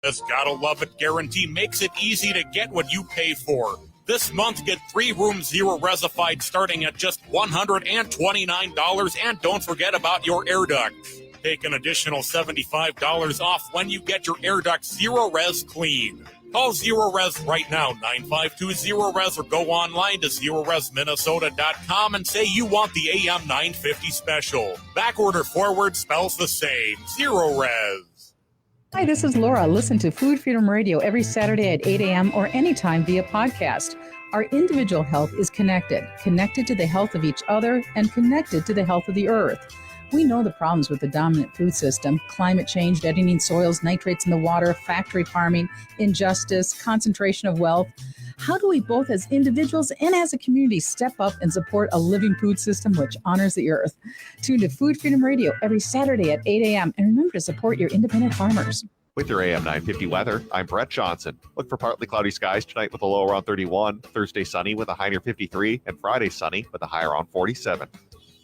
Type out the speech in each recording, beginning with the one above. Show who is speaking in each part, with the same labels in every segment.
Speaker 1: This Gotta Love It guarantee makes it easy to get what you pay for. This month, get 3 rooms zero resified starting at just $129, and don't forget about your air ducts. Take an additional $75 off when you get your air ducts Zero Res clean. Call Zero Res right now, 952-ZERO-RES, or go online to ZeroResMinnesota.com and say you want the AM 950 special. Backward or forward spells the same. Zero Res.
Speaker 2: Hi, this is Laura. Listen to Food Freedom Radio every Saturday at 8 a.m. or anytime via podcast. Our individual health is connected to the health of each other and connected to the health of the earth. We know the problems with the dominant food system: climate change, deadening soils, nitrates in the water, factory farming, injustice, concentration of wealth. How do we both as individuals and as a community step up and support a living food system which honors the earth? Tune to Food Freedom Radio every Saturday at 8 a.m. and remember to support your independent farmers.
Speaker 3: With your AM 950 weather, I'm Brett Johnson. Look for partly cloudy skies tonight with a low around 31, Thursday sunny with a high near 53, and Friday sunny with a high around 47.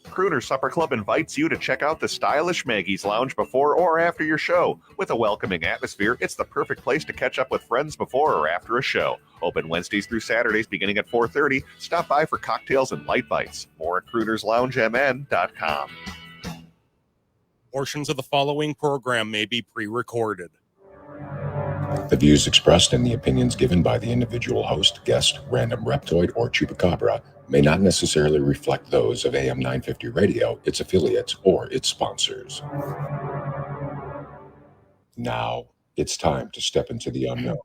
Speaker 3: Crooner Supper Club invites you to check out the stylish Maggie's Lounge before or after your show. With a welcoming atmosphere, it's the perfect place to catch up with friends before or after a show. Open Wednesdays through Saturdays beginning at 4:30. Stop by for cocktails and light bites. More at croonersloungemn.com.
Speaker 1: Portions of the following program may be pre-recorded.
Speaker 4: The views expressed and the opinions given by the individual host, guest, random reptoid, or chupacabra may not necessarily reflect those of AM 950 Radio, its affiliates, or its sponsors. Now, it's time to step into the unknown.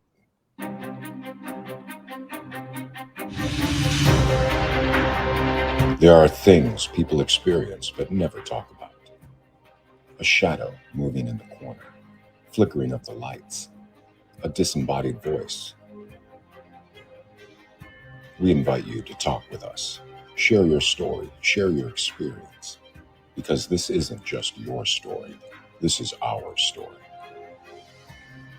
Speaker 4: There are things people experience but never talk about. A shadow moving in the corner, flickering of the lights, a disembodied voice. We invite you to talk with us. Share your story, share your experience, because this isn't just your story. This is our story.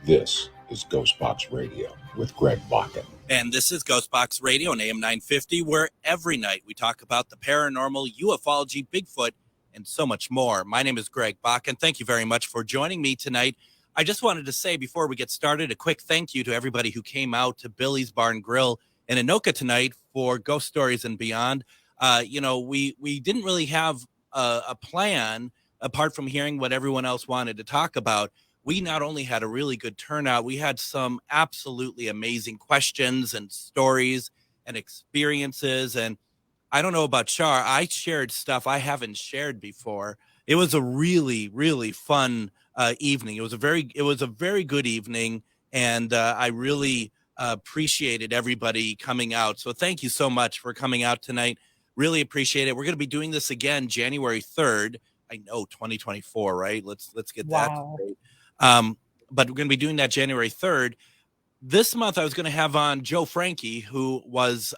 Speaker 4: This is Ghostbox Radio with Greg Bakken.
Speaker 5: And this is Ghostbox Radio on AM 950, where every night we talk about the paranormal, ufology, Bigfoot, and so much more. My name is Greg Bakken. Thank you very much for joining me tonight. I just wanted to say before we get started, a quick thank you to everybody who came out to Billy's Barn Grill in Anoka tonight for Ghost Stories and Beyond. We didn't really have a plan apart from hearing what everyone else wanted to talk about. We not only had a really good turnout, we had some absolutely amazing questions and stories and experiences. And I don't know about Char, I shared stuff I haven't shared before. It was a really, really fun evening. It was a very good evening, and I really appreciated everybody coming out. So thank you so much for coming out tonight. Really appreciate it. We're going to be doing this again January 3rd. I know 2024, right? Let's get that straight. But we're going to be doing that January 3rd. This month I was going to have on Joe Frankie, who was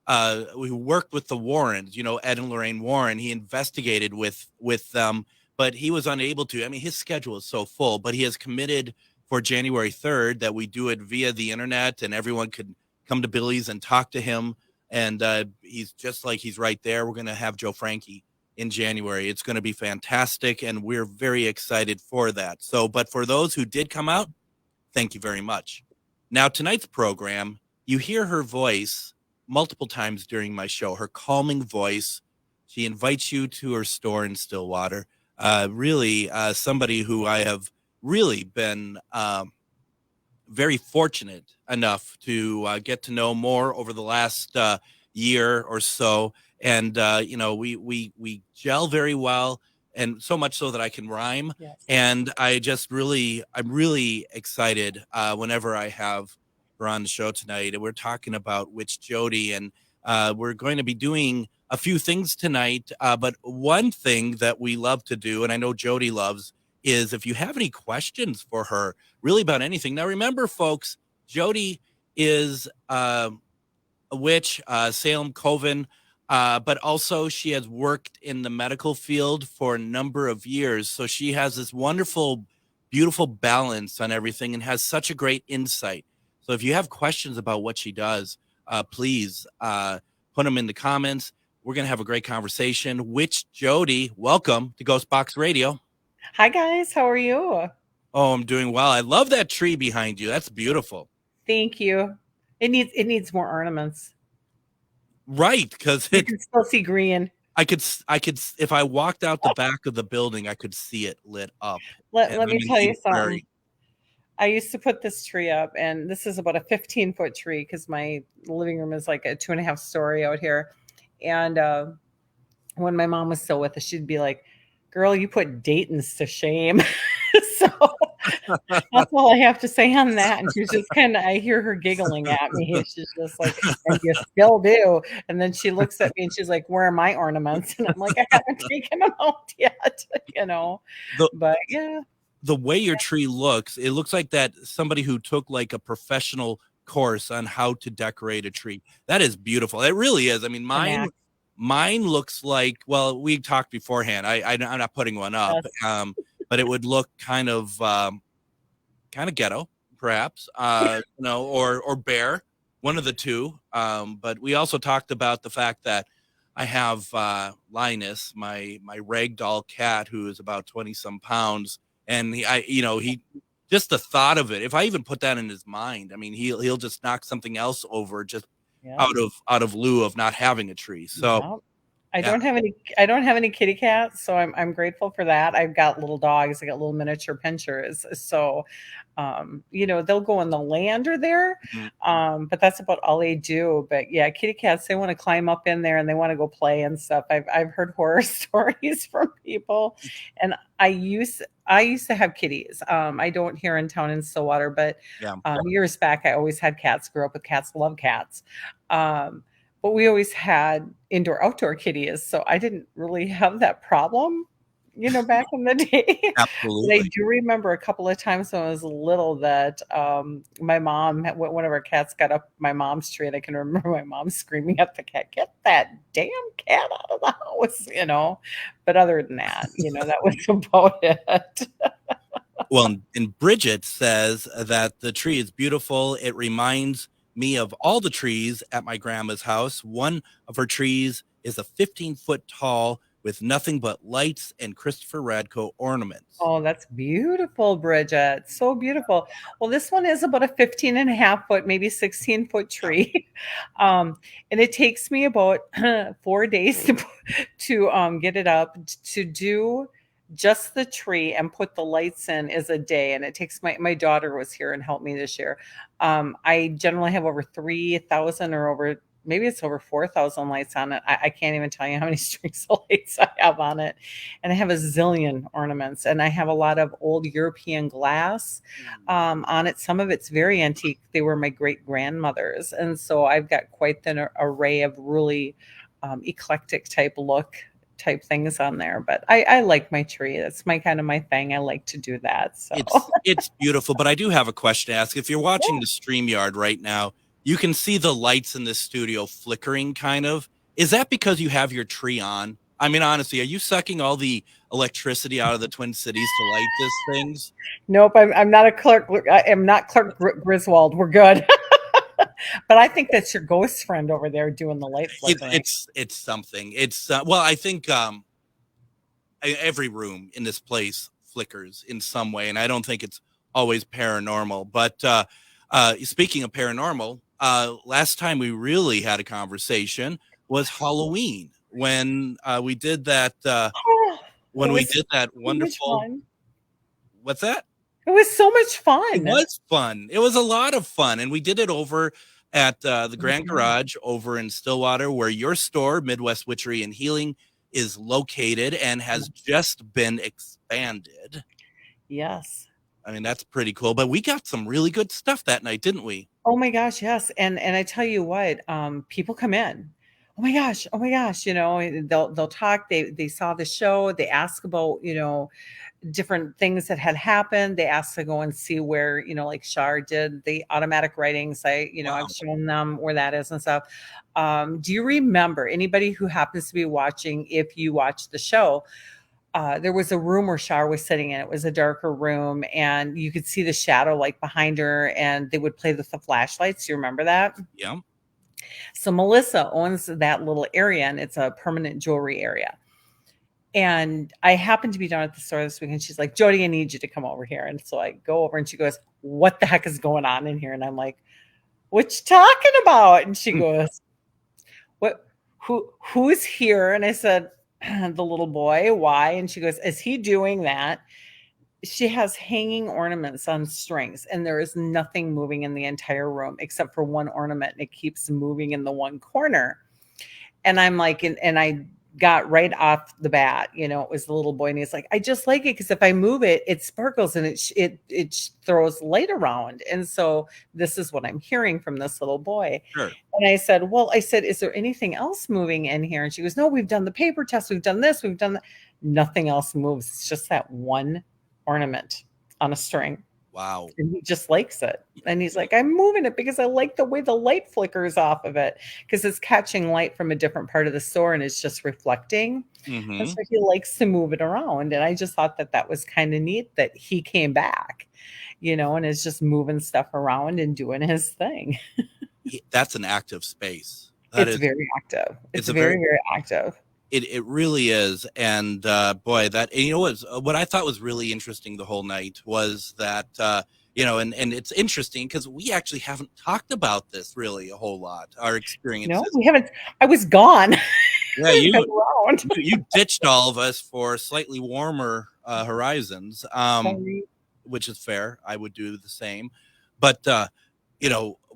Speaker 5: who worked with the Warrens, Ed and Lorraine Warren. He investigated with them, but he was unable to. I mean, his schedule is so full, but he has committed for January 3rd that we do it via the internet and everyone could come to Billy's and talk to him. And he's just like, he's right there. We're going to have Joe Frankie in January. It's going to be fantastic, and we're very excited for that. So, but for those who did come out, thank you very much. Now, tonight's program, you hear her voice multiple times during my show, her calming voice. She invites you to her store in Stillwater. Really, somebody who I have really been very fortunate enough to get to know more over the last year or so. And, we gel very well, and so much so that I can rhyme. Yes. And I'm really excited whenever I have her on the show tonight. And we're talking about Witch Jody, and we're going to be doing a few things tonight. But one thing that we love to do, and I know Jody loves, is if you have any questions for her, really about anything. Now, remember, folks, Jody is a witch, Salem Coven, but also she has worked in the medical field for a number of years. So she has this wonderful, beautiful balance on everything and has such a great insight. So if you have questions about what she does, please put them in the comments. We're going to have a great conversation. Witch Jody, welcome to Ghostbox Radio.
Speaker 6: Hi, guys. How are you?
Speaker 5: Oh, I'm doing well. I love that tree behind you. That's beautiful.
Speaker 6: Thank you. It needs more ornaments.
Speaker 5: Right, because
Speaker 6: You can still see green.
Speaker 5: I could, if I walked out the back of the building, I could see it lit up.
Speaker 6: Let me tell you something. I used to put this tree up, and this is about a 15-foot tree because my living room is like a 2.5 story out here. And when my mom was still with us, she'd be like, "Girl, you put Dayton's to shame." So that's all I have to say on that. And she's just I hear her giggling at me. She's just like, "And you still do." And then she looks at me and she's like, "Where are my ornaments?" And I'm like, "I haven't taken them out yet," but yeah.
Speaker 5: The way your tree looks, it looks like that somebody who took like a professional course on how to decorate a tree. That is beautiful. It really is. I mean, mine looks like, well, we talked beforehand. I'm not putting one up, yes. But it would look kind of ghetto, perhaps, or bare, one of the two. But we also talked about the fact that I have Linus, my ragdoll cat, who is about 20 some pounds. And he just the thought of it, if I even put that in his mind, I mean, he'll just knock something else over just out of lieu of not having a tree. So
Speaker 6: I don't have any kitty cats, so I'm grateful for that. I've got little dogs. I got little miniature pinchers. So they'll go in the lander there. But that's about all they do. But yeah, kitty cats, they want to climb up in there and they want to go play and stuff. I've heard horror stories from people. And I used to have kitties. I don't here in town in Stillwater, but years back I always had cats, grew up with cats, love cats. But we always had indoor outdoor kitties, so I didn't really have that problem, back in the day.
Speaker 5: Absolutely.
Speaker 6: I do remember a couple of times when I was little that my mom, one of our cats got up my mom's tree, and I can remember my mom screaming at the cat, "Get that damn cat out of the house," But other than that, that was about it.
Speaker 5: Well, and Bridget says that the tree is beautiful. It reminds me of all the trees at my grandma's house. One of her trees is a 15-foot tall with nothing but lights and Christopher Radko ornaments.
Speaker 6: Oh, that's beautiful, Bridget. So beautiful. Well, this one is about a 15.5-foot, maybe 16-foot tree. And it takes me about 4 days to get it up. To do just the tree and put the lights in is a day. And it takes my daughter was here and helped me this year. I generally have over 3,000 or maybe it's over 4,000 lights on it. I can't even tell you how many strings of lights I have on it. And I have a zillion ornaments, and I have a lot of old European glass on it. Some of it's very antique. They were my great grandmother's. And so I've got quite an array of really eclectic type things on there. But I like my tree. That's my thing. I like to do that. So
Speaker 5: it's beautiful. But I do have a question to ask. If you're watching the StreamYard right now, you can see the lights in this studio flickering kind of. Is that because you have your tree on? I mean, honestly, are you sucking all the electricity out of the Twin Cities to light these things?
Speaker 6: Nope, I'm not a clerk. I am not Clerk Griswold. We're good. But I think that's your ghost friend over there doing the light flickering.
Speaker 5: It's something. It's well, I think every room in this place flickers in some way, and I don't think it's always paranormal. But speaking of paranormal, last time we really had a conversation was Halloween when we did that. We did that wonderful. What's that?
Speaker 6: It was so much fun.
Speaker 5: It was fun. It was a lot of fun. And we did it over at the Grand Garage over in Stillwater, where your store, Midwest Witchery and Healing, is located and has just been expanded.
Speaker 6: Yes.
Speaker 5: I mean, that's pretty cool. But we got some really good stuff that night, didn't we?
Speaker 6: Oh, my gosh, yes. And I tell you what, people come in. Oh, my gosh. They'll talk. They saw the show. They ask about, different things that had happened. They asked to go and see where, like Shar did the automatic writings. Wow. I've shown them where that is and stuff. Do you remember, anybody who happens to be watching, if you watch the show, there was a room where Shar was sitting in. It was a darker room, and you could see the shadow like behind her, and they would play with the flashlights. You remember that?
Speaker 5: Yeah.
Speaker 6: So Melissa owns that little area, and it's a permanent jewelry area. And I happened to be down at the store this week, and she's like, Jody, I need you to come over here. And so I go over, and she goes, what the heck is going on in here? And I'm like, what you talking about? And she goes, who's here? And I said, the little boy. Why? And she goes, is he doing that? She has hanging ornaments on strings, and there is nothing moving in the entire room except for one ornament, and it keeps moving in the one corner. And I'm like, and I got right off the bat, it was the little boy, and he's like, I just like it because if I move it, it sparkles and it throws light around. And so this is what I'm hearing from this little boy.
Speaker 5: Sure.
Speaker 6: And I said, is there anything else moving in here? And she goes, no, we've done the paper test, we've done this, we've done that. Nothing else moves. It's just that one ornament on a string.
Speaker 5: Wow.
Speaker 6: And he just likes it. And he's like, I'm moving it because I like the way the light flickers off of it, because it's catching light from a different part of the store and it's just reflecting.
Speaker 5: Mm-hmm.
Speaker 6: And so he likes to move it around. And I just thought that was kind of neat that he came back, and is just moving stuff around and doing his thing.
Speaker 5: That's an active space.
Speaker 6: It's very active. It's very, very active.
Speaker 5: It really is. And boy, that, what I thought was really interesting the whole night was that, and it's interesting because we actually haven't talked about this really a whole lot, our experiences.
Speaker 6: No, we haven't. I was gone.
Speaker 5: Yeah, you ditched all of us for slightly warmer horizons, which is fair. I would do the same. But,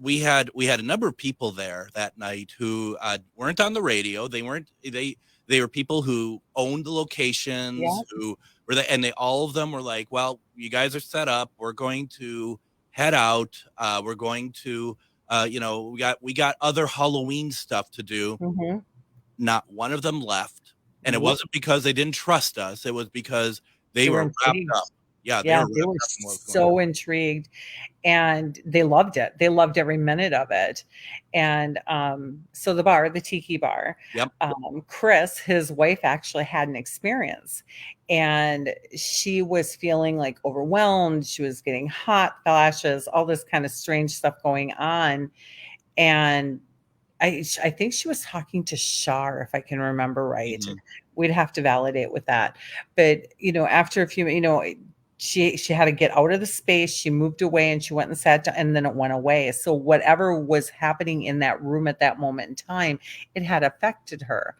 Speaker 5: we had a number of people there that night who weren't on the radio. They were people who owned the locations, who were there, and all of them were like, well, you guys are set up. We're going to head out. We're going to, we got other Halloween stuff to do.
Speaker 6: Mm-hmm.
Speaker 5: Not one of them left. And it wasn't because they didn't trust us. It was because they were wrapped up. Yeah, they were
Speaker 6: so intrigued, and they loved it. They loved every minute of it. And so the tiki bar, Chris, his wife, actually had an experience, and she was feeling like overwhelmed. She was getting hot flashes, all this kind of strange stuff going on. And I think she was talking to Shar, if I can remember right. Mm-hmm. We'd have to validate with that. But, after a few, she had to get out of the space. She moved away and she went and sat down, and then it went away. So whatever was happening in that room at that moment in time, it had affected her.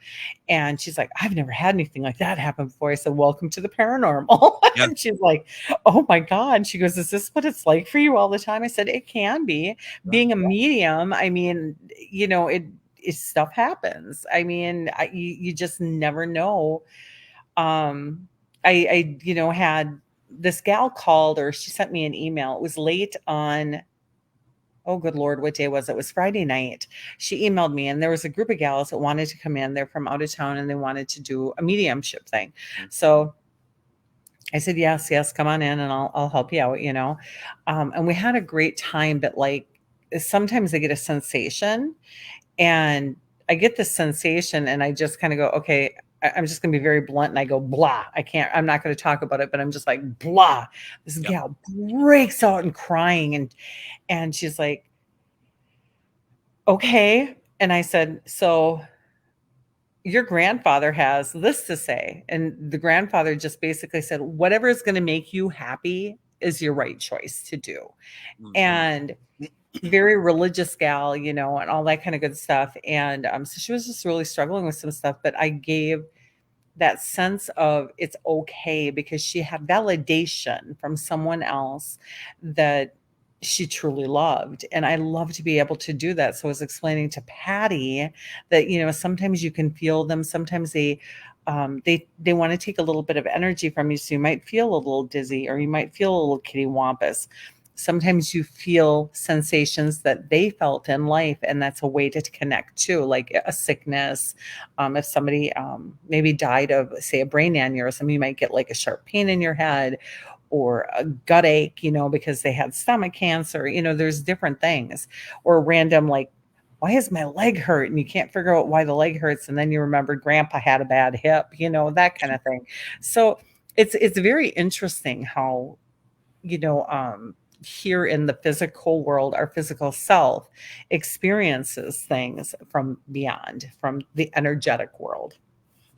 Speaker 6: And she's like, I've never had anything like that happen before. I said, welcome to the paranormal. Yeah. And she's like, oh my God. She goes, is this what it's like for you all the time? I said, it can be. Being a medium, I mean, stuff happens. I mean, you just never know. I had this gal called, or she sent me an email. It was late on, oh, good Lord, what day was it? It was Friday night. She emailed me, and there was a group of gals that wanted to come in. They're from out of town, and they wanted to do a mediumship thing. Mm-hmm. So I said, yes, come on in, and I'll help you out, and we had a great time. But like, sometimes I get a sensation, and I get this sensation, and I just kind of go, okay, I'm just going to be very blunt, and I go, blah. I'm not going to talk about it, but I'm just like, blah. This gal breaks out and crying, and she's like, okay. And I said, so your grandfather has this to say. And the grandfather just basically said, whatever is going to make you happy is your right choice to do. Mm-hmm. And very religious gal, and all that kind of good stuff. And so she was just really struggling with some stuff, but I gave that sense of it's okay, because she had validation from someone else that she truly loved. And I love to be able to do that. So I was explaining to Patty that, sometimes you can feel them. Sometimes they want to take a little bit of energy from you. So you might feel a little dizzy, or you might feel a little kittywampus. Sometimes you feel sensations that they felt in life, and that's a way to connect too, like a sickness. If somebody maybe died of, say, a brain aneurysm, you might get like a sharp pain in your head, or a gut ache, because they had stomach cancer. There's different things, or random, like, why is my leg hurt? And you can't figure out why the leg hurts. And then you remember grandpa had a bad hip, that kind of thing. So it's very interesting how, here in the physical world, our physical self experiences things from beyond, from the energetic world.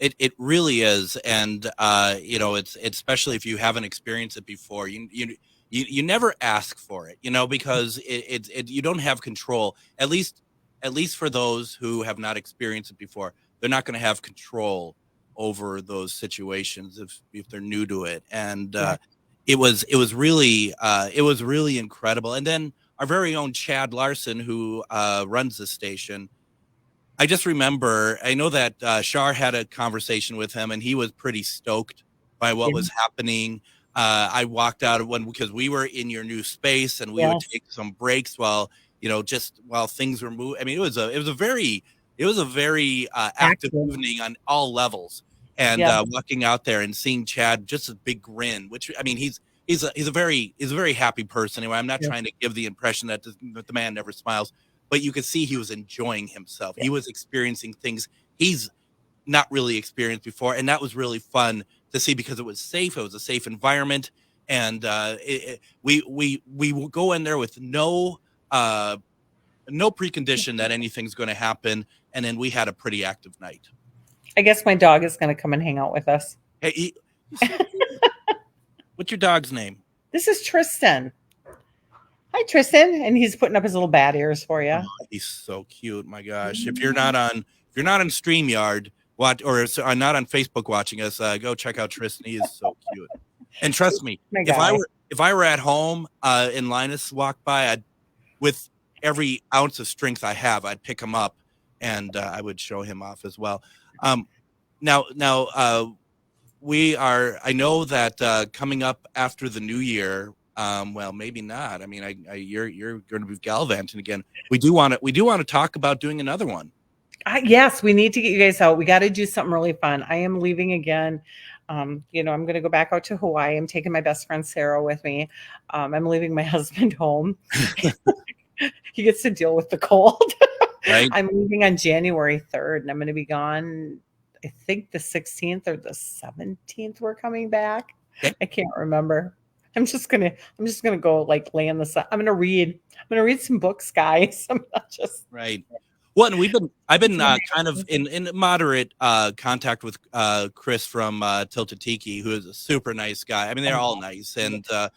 Speaker 5: It really is, and it's especially if you haven't experienced it before. You never ask for it, because you don't have control. At least for those who have not experienced it before, they're not going to have control over those situations if they're new to it. And it was really incredible. And then our very own Chad Larson, who runs the station. I just remember, I know that Shar had a conversation with him, and he was pretty stoked by what was happening. I walked out because we were in your new space, and we would take some breaks while things were moving. I mean, it was a very active evening on all levels. And walking out there and seeing Chad, just a big grin, which, I mean, he's a very happy person. Anyway, I'm not trying to give the impression that the man never smiles. But you could see he was enjoying himself. Yeah. He was experiencing things he's not really experienced before. And that was really fun to see because it was safe. It was a safe environment. And we will go in there with no precondition that anything's going to happen. And then we had a pretty active night.
Speaker 6: I guess my dog is going to come and hang out with us.
Speaker 5: Hey, what's your dog's name?
Speaker 6: This is Tristan. Hi, Tristan, and he's putting up his little bat ears for you.
Speaker 5: Oh, he's so cute, my gosh! If you're not on StreamYard, not on Facebook watching us, go check out Tristan. He is so cute. And trust me, if I were at home and Linus walked by, with every ounce of strength I have, I'd pick him up and I would show him off as well. Now, we are. I know that coming up after the new year. Well, maybe not. I mean, you're going to be gallivanting again. We do want to talk about doing another one.
Speaker 6: Yes, we need to get you guys out. We got to do something really fun. I am leaving again. I'm going to go back out to Hawaii. I'm taking my best friend Sarah with me. I'm leaving my husband home. He gets to deal with the cold. Right. I'm leaving on January 3rd, and I'm going to be gone. I think the 16th or the 17th. We're coming back. Okay. I can't remember. I'm just gonna go like lay in the sun. I'm gonna read some books, guys. I'm not just
Speaker 5: right. Well, and I've been kind of in moderate contact with Chris from Tilted Tiki, who is a super nice guy. I mean, they're all nice, and I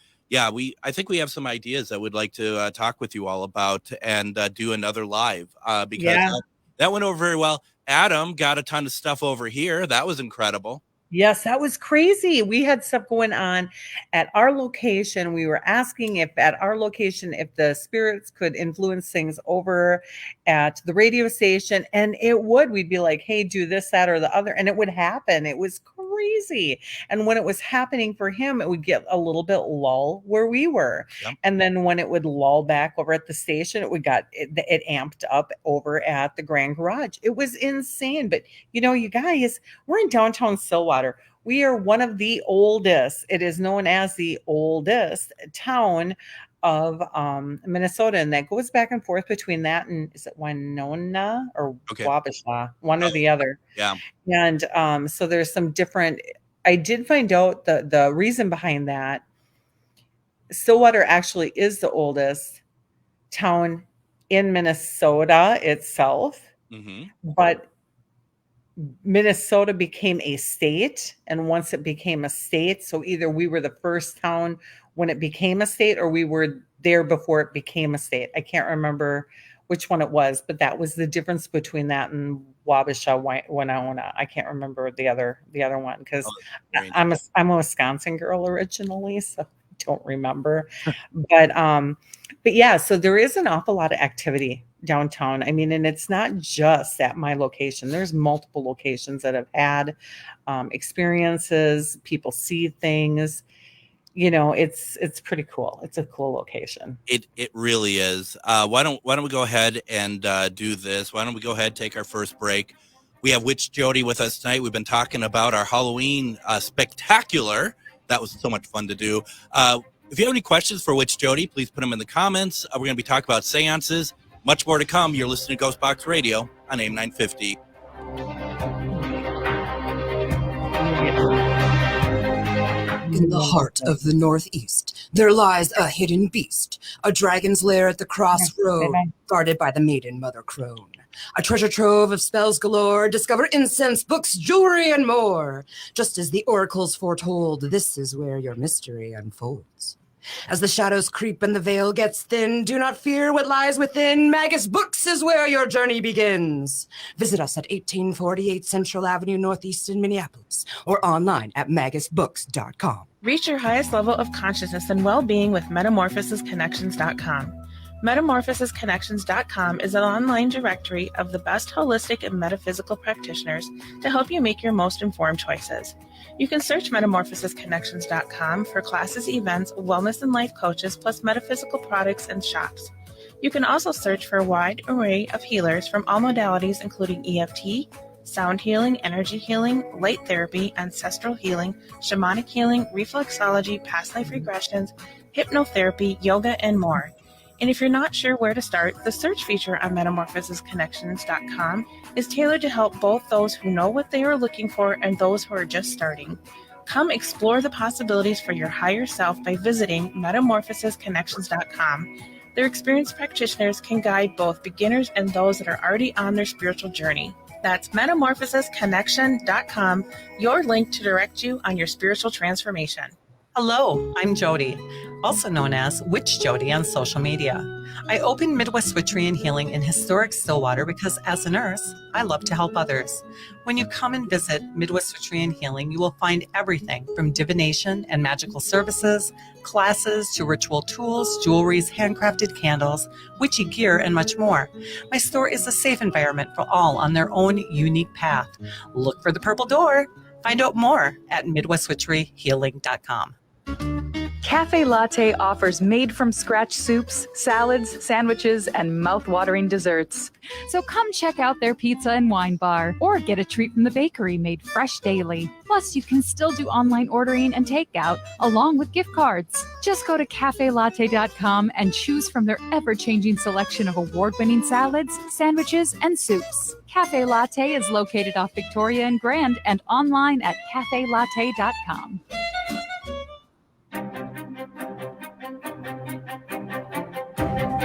Speaker 5: think we have some ideas that we'd like to talk with you all about and do another live because that went over very well. Adam got a ton of stuff over here. That was incredible.
Speaker 6: Yes, that was crazy. We had stuff going on at our location. We were asking if the spirits could influence things over at the radio station, and it would. We'd be like, hey, do this, that, or the other, and it would happen. It was crazy. And when it was happening for him, it would get a little bit lull where we were. Yep. And then when it would lull back over at the station, it amped up over at the Grand Garage. It was insane. But, you guys, we're in downtown Stillwater. We are one of the oldest. It is known as the oldest town of Minnesota, and that goes back and forth between that and is it Winona or Wabasha, one or the other.
Speaker 5: Yeah.
Speaker 6: And so there's some different. I did find out the reason behind that. Stillwater actually is the oldest town in Minnesota itself, but Minnesota became a state, and once it became a state, so either we were the first town when it became a state or we were there before it became a state. I can't remember which one it was, but that was the difference between that and Wabasha, Winona. I can't remember the other one because I'm a Wisconsin girl originally, so I don't remember. But yeah, so there is an awful lot of activity downtown. I mean, and it's not just at my location. There's multiple locations that have had experiences. People see things. It's pretty cool. It's a cool location.
Speaker 5: It really is. Why don't we go ahead and do this? Why don't we go ahead and take our first break? We have Witch Jody with us tonight. We've been talking about our Halloween spectacular. That was so much fun to do. If you have any questions for Witch Jody, please put them in the comments. We're going to be talking about seances. Much more to come. You're listening to Ghostbox Radio on AIM 950.
Speaker 7: In the heart of the Northeast, there lies a hidden beast, a dragon's lair at the crossroad, guarded by the maiden Mother Crone. A treasure trove of spells galore, discover incense, books, jewelry, and more. Just as the oracles foretold, this is where your mystery unfolds. As the shadows creep and the veil gets thin, do not fear what lies within. Magus Books is where your journey begins. Visit us at 1848 Central Avenue Northeast in Minneapolis or online at magusbooks.com.
Speaker 8: Reach your highest level of consciousness and well-being with metamorphosisconnections.com. Metamorphosisconnections.com is an online directory of the best holistic and metaphysical practitioners to help you make your most informed choices. You can search metamorphosisconnections.com for classes, events, wellness and life coaches, plus metaphysical products and shops. You can also search for a wide array of healers from all modalities, including EFT, sound healing, energy healing, light therapy, ancestral healing, shamanic healing, reflexology, past life regressions, hypnotherapy, yoga, and more. And if you're not sure where to start, the search feature on metamorphosisconnections.com is tailored to help both those who know what they are looking for and those who are just starting. Come explore the possibilities for your higher self by visiting metamorphosisconnections.com. Their experienced practitioners can guide both beginners and those that are already on their spiritual journey. That's metamorphosisconnection.com, your link to direct you on your spiritual transformation.
Speaker 9: Hello, I'm Jody, also known as Witch Jody on social media. I opened Midwest Witchery and Healing in historic Stillwater because as a nurse, I love to help others. When you come and visit Midwest Witchery and Healing, you will find everything from divination and magical services, classes to ritual tools, jewelries, handcrafted candles, witchy gear, and much more. My store is a safe environment for all on their own unique path. Look for the purple door. Find out more at MidwestWitcheryHealing.com.
Speaker 10: Cafe Latte offers made-from-scratch soups, salads, sandwiches, and mouth-watering desserts. So come check out their pizza and wine bar, or get a treat from the bakery made fresh daily. Plus, you can still do online ordering and takeout, along with gift cards. Just go to cafelatte.com and choose from their ever-changing selection of award-winning salads, sandwiches, and soups. Cafe Latte is located off Victoria and Grand and online at cafelatte.com.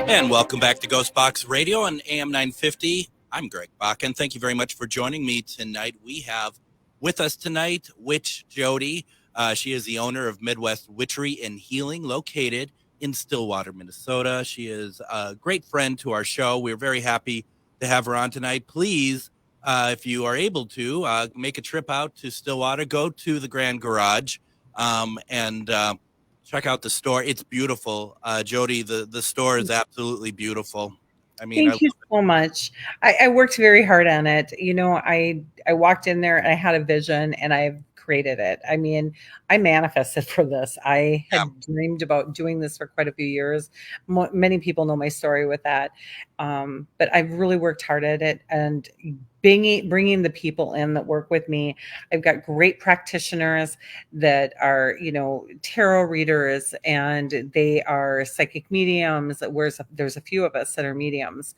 Speaker 5: And welcome back to Ghostbox Radio on AM 950. I'm Greg Bach, and thank you very much for joining me tonight. We have with us tonight Witch Jody. She is the owner of Midwest Witchery and Healing, located in Stillwater, Minnesota. She is a great friend to our show. We're very happy to have her on tonight. Please, if you are able to, make a trip out to Stillwater. Go to the Grand Garage and check out the store. It's beautiful. Jody, the store is absolutely beautiful. I mean,
Speaker 6: thank you so much. I worked very hard on it. You know, I walked in there and I had a vision and I've created it. I mean, I manifested for this. I had dreamed about doing this for quite a few years. Many people know my story with that. But I've really worked hard at it and bringing the people in that work with me. I've got great practitioners that are, you know, tarot readers, and they are psychic mediums. There's a few of us that are mediums.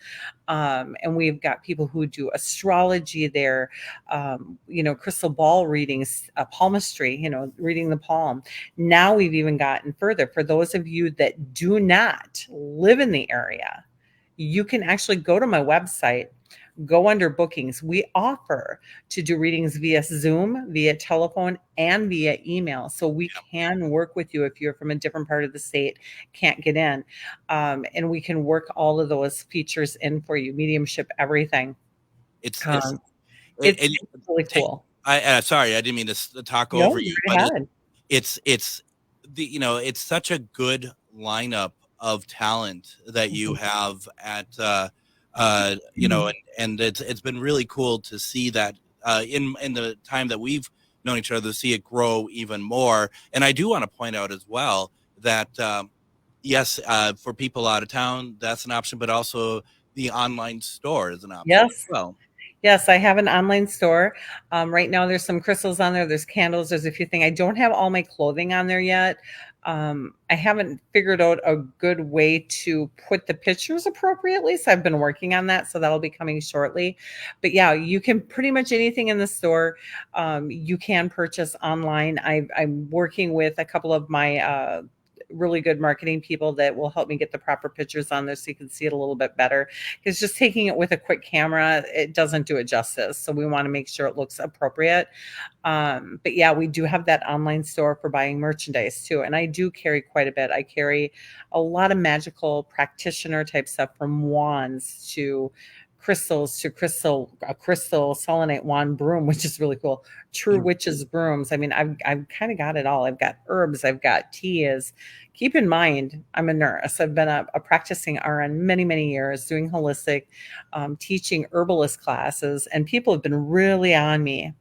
Speaker 6: And we've got people who do astrology there, you know, crystal ball readings, palmistry, you know, reading the palm. Now we've even gotten further. For those of you that do not live in the area, you can actually go to my website, go under bookings. We offer to do readings via Zoom, via telephone, and via email. So we can work with you if you're from a different part of the state, can't get in. And we can work all of those features in for you, mediumship, everything.
Speaker 5: It's
Speaker 6: really cool.
Speaker 5: Sorry, I didn't mean to talk over you. But it's the, you know, it's such a good lineup of talent that you have at you know, and it's been really cool to see that in the time that we've known each other, to see it grow even more. And I do want to point out as well that yes, for people out of town, that's an option, but also the online store is an option.
Speaker 6: Yes.
Speaker 5: As well.
Speaker 6: Yes, I have an online store. Right now, there's some crystals on there. There's candles. There's a few things. I don't have all my clothing on there yet. I haven't figured out a good way to put the pictures appropriately, so I've been working on that. So that'll be coming shortly. But yeah, you can pretty much anything in the store. You can purchase online. I'm working with a couple of my really good marketing people that will help me get the proper pictures on there so you can see it a little bit better, because just taking it with a quick camera, it doesn't do it justice. So we want to make sure it looks appropriate. But yeah, we do have that online store for buying merchandise too. And I do carry quite a bit. I carry a lot of magical practitioner type stuff, from wands to crystals to a crystal selenite wand broom, which is really cool. True witches brooms. I mean, I've kind of got it all. I've got herbs, I've got teas. Keep in mind, I'm a nurse. I've been a practicing RN many, many years, doing holistic, teaching herbalist classes, and people have been really on me.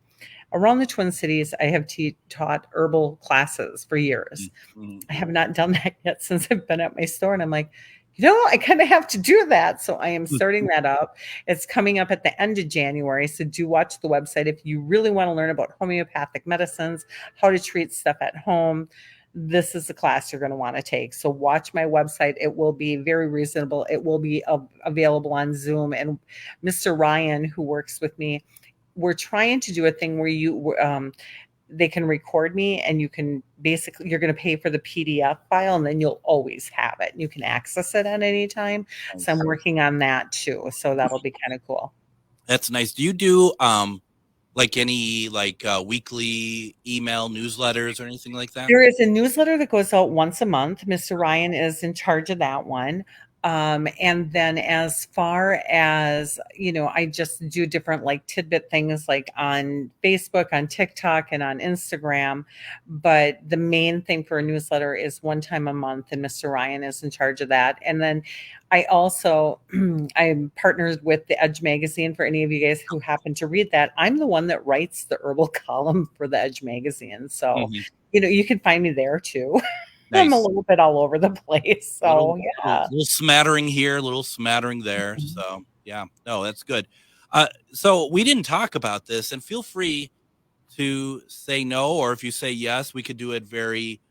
Speaker 6: Around the Twin Cities, I have taught herbal classes for years. I have not done that yet since I've been at my store. And I'm like, I kind of have to do that. So I am starting that up. It's coming up at the end of January. So do watch the website if you really want to learn about homeopathic medicines, how to treat stuff at home. This is the class you're going to want to take. So watch my website. It will be very reasonable. It will be available on Zoom. And Mr. Ryan, who works with me, we're trying to do a thing where they can record me, and you can basically, you're going to pay for the PDF file, and then you'll always have it. You can access it at any time. So I'm working on that too. So that'll be kind of cool.
Speaker 5: That's nice. Do you do any weekly email newsletters or anything like that?
Speaker 6: There is a newsletter that goes out once a month. Mr. Ryan is in charge of that one. And then as far as, I just do different tidbit things on Facebook, on TikTok, and on Instagram. But the main thing for a newsletter is one time a month, and Mr. Ryan is in charge of that. And then I also, I'm partnered with the Edge magazine. For any of you guys who happen to read that, I'm the one that writes the herbal column for the Edge magazine. So, you can find me there too. Nice. I'm a little bit all over the place. So,
Speaker 5: a little smattering here, a little smattering there. So, yeah, no, that's good. So we didn't talk about this, and feel free to say no, or if you say yes, we could do it very,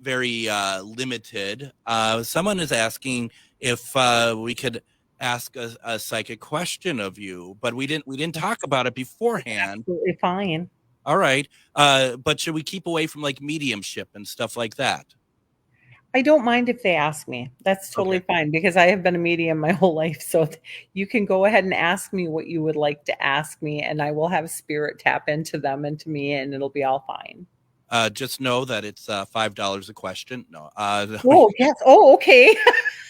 Speaker 5: very limited. Someone is asking if we could ask a psychic question of you, but we didn't talk about it beforehand.
Speaker 6: Absolutely fine.
Speaker 5: All right. But should we keep away from mediumship and stuff like that?
Speaker 6: I don't mind if they ask me. That's totally fine, because I have been a medium my whole life. So you can go ahead and ask me what you would like to ask me, and I will have spirit tap into them and to me, and it'll be all fine.
Speaker 5: Just know that it's $5 a question. No.
Speaker 6: Oh, yes. Oh, okay.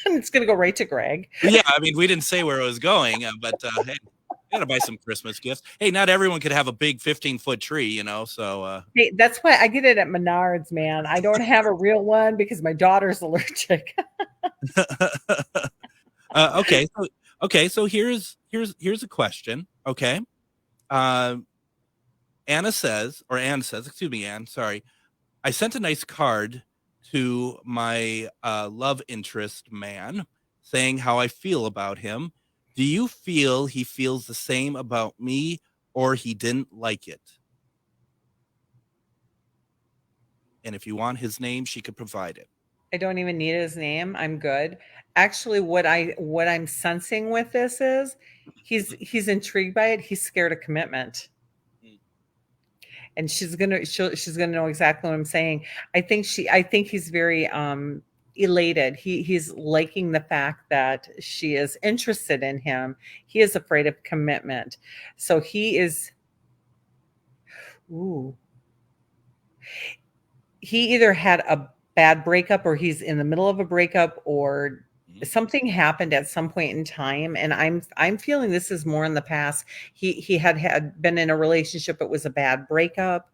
Speaker 6: It's going to go right to Greg.
Speaker 5: Yeah. I mean, we didn't say where it was going, but hey. Gotta buy some Christmas gifts. Hey, not everyone could have a big 15-foot tree, so.
Speaker 6: Hey, that's why I get it at Menards, man. I don't have a real one because my daughter's allergic.
Speaker 5: Okay. So here's a question. Okay. Anne says, excuse me, Anne, sorry. I sent a nice card to my love interest man saying how I feel about him. Do you feel he feels the same about me, or he didn't like it? And if you want his name, she could provide it.
Speaker 6: I don't even need his name. I'm good. Actually, what I'm sensing with this is he's intrigued by it. He's scared of commitment. And she's gonna know exactly what I'm saying. I think he's very elated. He's liking the fact that she is interested in him. He is afraid of commitment. So he is, he either had a bad breakup, or he's in the middle of a breakup, or something happened at some point in time. And I'm feeling this is more in the past. He had been in a relationship. It was a bad breakup.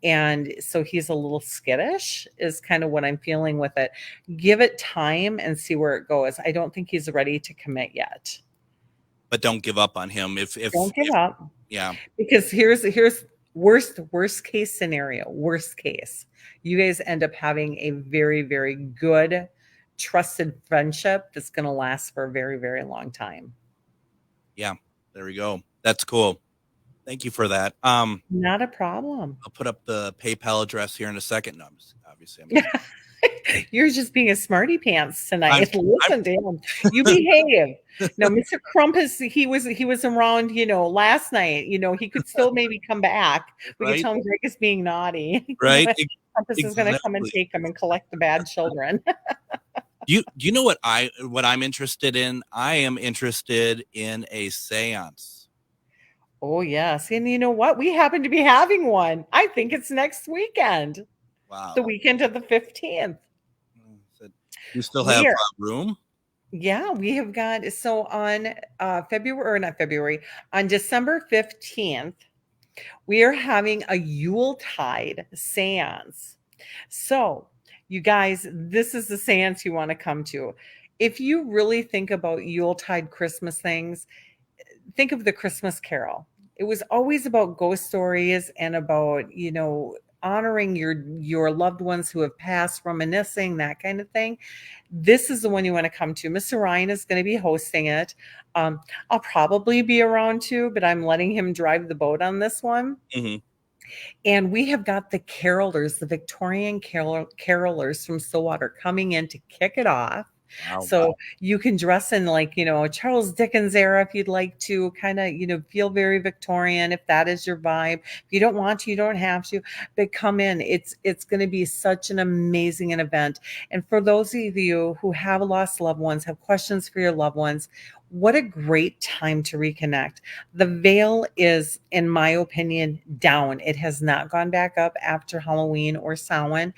Speaker 6: And so he's a little skittish is kind of what I'm feeling with it. Give it time and see where it goes. I don't think he's ready to commit yet.
Speaker 5: But don't give up on him.
Speaker 6: Don't give up.
Speaker 5: Yeah.
Speaker 6: Because here's worst case scenario. Worst case. You guys end up having a very, very good, trusted friendship that's going to last for a very, very long time.
Speaker 5: Yeah. There we go. That's cool. Thank you for that.
Speaker 6: Not a problem.
Speaker 5: I'll put up the PayPal address here in a second. No, obviously.
Speaker 6: You're just being a smarty pants tonight. Listen to him. You behave. No, Mr. Crumpus, he was around, last night. He could still maybe come back. We could tell him Greg is being naughty.
Speaker 5: Right.
Speaker 6: Crumpus is going to come and take him and collect the bad children.
Speaker 5: You know what I'm interested in? I am interested in a seance.
Speaker 6: Oh, yes. And you know what? We happen to be having one. I think it's next weekend.
Speaker 5: Wow.
Speaker 6: The weekend of the 15th.
Speaker 5: You still have room?
Speaker 6: Yeah, we have got, so on on December 15th, we are having a Yuletide seance. So you guys, this is the seance you want to come to. If you really think about Yuletide Christmas things, think of the Christmas Carol. It was always about ghost stories and about, honoring your loved ones who have passed, reminiscing, that kind of thing. This is the one you want to come to. Mr. Ryan is going to be hosting it. I'll probably be around too, but I'm letting him drive the boat on this one.
Speaker 5: Mm-hmm.
Speaker 6: And we have got the carolers, the Victorian carolers from Stillwater coming in to kick it off.
Speaker 5: Wow.
Speaker 6: So you can dress in like, Charles Dickens era if you'd like to kind of, feel very Victorian if that is your vibe. If you don't want to, you don't have to, but come in. It's going to be such an amazing event. And for those of you who have lost loved ones, have questions for your loved ones, what a great time to reconnect. The veil is, in my opinion, down. It has not gone back up after Halloween or Samhain.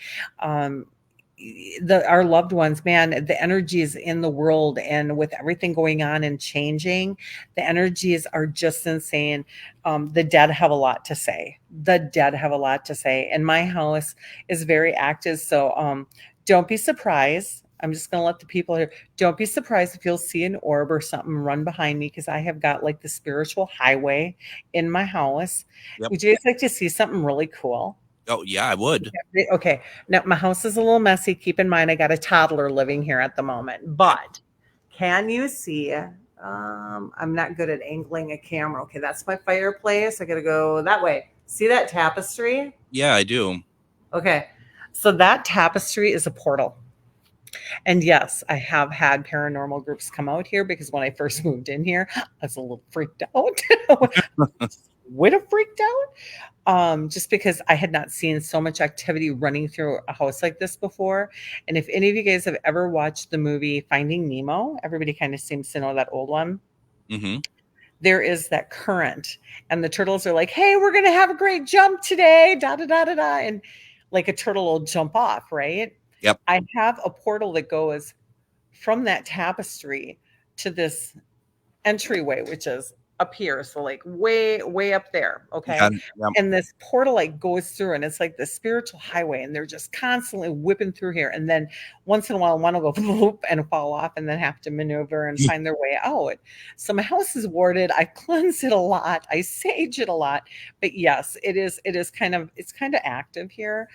Speaker 6: Our loved ones, man, the energies in the world and with everything going on and changing, the energies are just insane. The dead have a lot to say. And my house is very active. So don't be surprised. I'm just going to let the people here. Don't be surprised if you'll see an orb or something run behind me, because I have got like the spiritual highway in my house. Yep. Would you guys like to see something really cool?
Speaker 5: Oh, yeah, I would.
Speaker 6: Okay. Now, my house is a little messy. Keep in mind, I got a toddler living here at the moment. But can you see? I'm not good at angling a camera. Okay, that's my fireplace. I got to go that way. See that tapestry?
Speaker 5: Yeah, I do.
Speaker 6: Okay. So that tapestry is a portal. And yes, I have had paranormal groups come out here, because when I first moved in here, I was a little freaked out. Would have freaked out, just because I had not seen so much activity running through a house like this before. And if any of you guys have ever watched the movie Finding Nemo, everybody kind of seems to know that old one.
Speaker 5: Mm-hmm.
Speaker 6: There is that current, and the turtles are like, "Hey, we're going to have a great jump today, da da da da da," and like a turtle will jump off, right?
Speaker 5: Yep.
Speaker 6: I have a portal that goes from that tapestry to this entryway, which is up here, so like way up there, okay?
Speaker 5: Yeah.
Speaker 6: And this portal like goes through, and it's like the spiritual highway, and they're just constantly whipping through here. And then once in a while, one will go whoop and fall off, and then have to maneuver and find their way out. So my house is warded. I cleanse it a lot. I sage it a lot. But yes, it's kind of active here.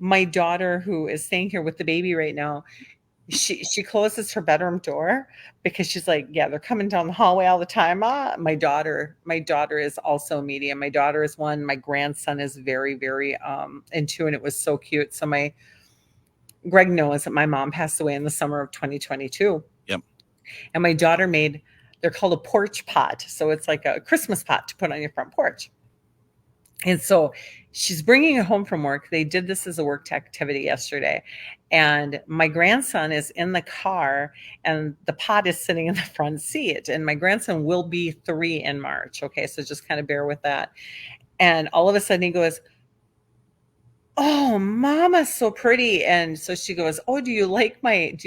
Speaker 6: My daughter, who is staying here with the baby right now, she closes her bedroom door because she's like, yeah, they're coming down the hallway all the time. My daughter is also a medium. My daughter is one. My grandson is very, very into, and it was so cute. So Greg knows that my mom passed away in the summer of 2022.
Speaker 5: Yep.
Speaker 6: And my daughter they're called a porch pot. So it's like a Christmas pot to put on your front porch. And so she's bringing it home from work. They did this as a work activity yesterday. And my grandson is in the car, and the pot is sitting in the front seat. And my grandson will be 3 in March. Okay, so just kind of bear with that. And all of a sudden he goes, "Oh, Mama's so pretty." And so she goes, "Oh, do you like my